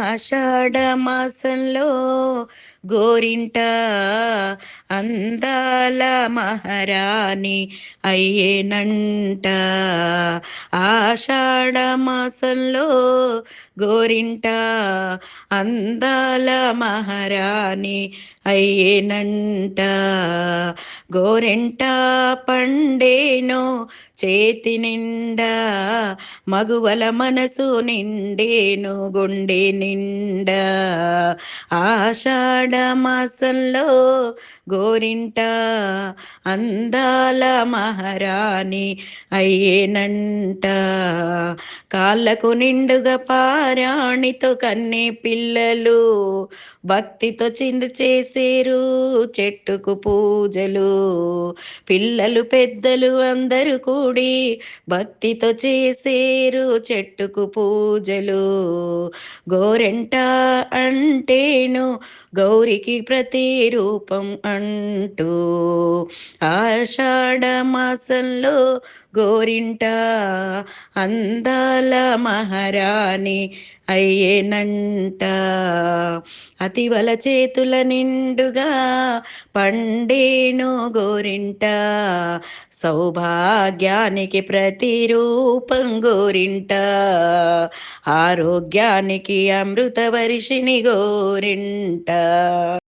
ఆషాఢ మాసంలో గోరింట అందాల మహారాణి అయ్యేనంట. ఆషాఢ మాసంలో గోరింట అందాల మహారాణి అయ్యేనంట. గోరెంట పండేనో చేతి నిండా, మగువల మనసు నిండేను గుండె నిండా. ఆషాఢ మాసంలో గోరింట అందాల మహారాణి అయ్యేనంట. కాళ్ళకు నిండుగా పారాణితో కన్నే పిల్లలు భక్తితో చిందు చేసేరు చెట్టుకు పూజలు. పిల్లలు పెద్దలు అందరూ కూడి భక్తితో చేసేరు చెట్టుకు పూజలు. గోరెంట అంటేను గౌరికి ప్రతిరూపం అంటూ, ఆషాఢ మాసంలో గోరింట అందాల మహారాణి అయ్యేనంట. అతివల చేతుల నిండుగా పండేను గోరింట, సౌభాగ్యానికి ప్రతిరూపం గోరింట, ఆరోగ్యానికి అమృత వర్షిణి గోరింట.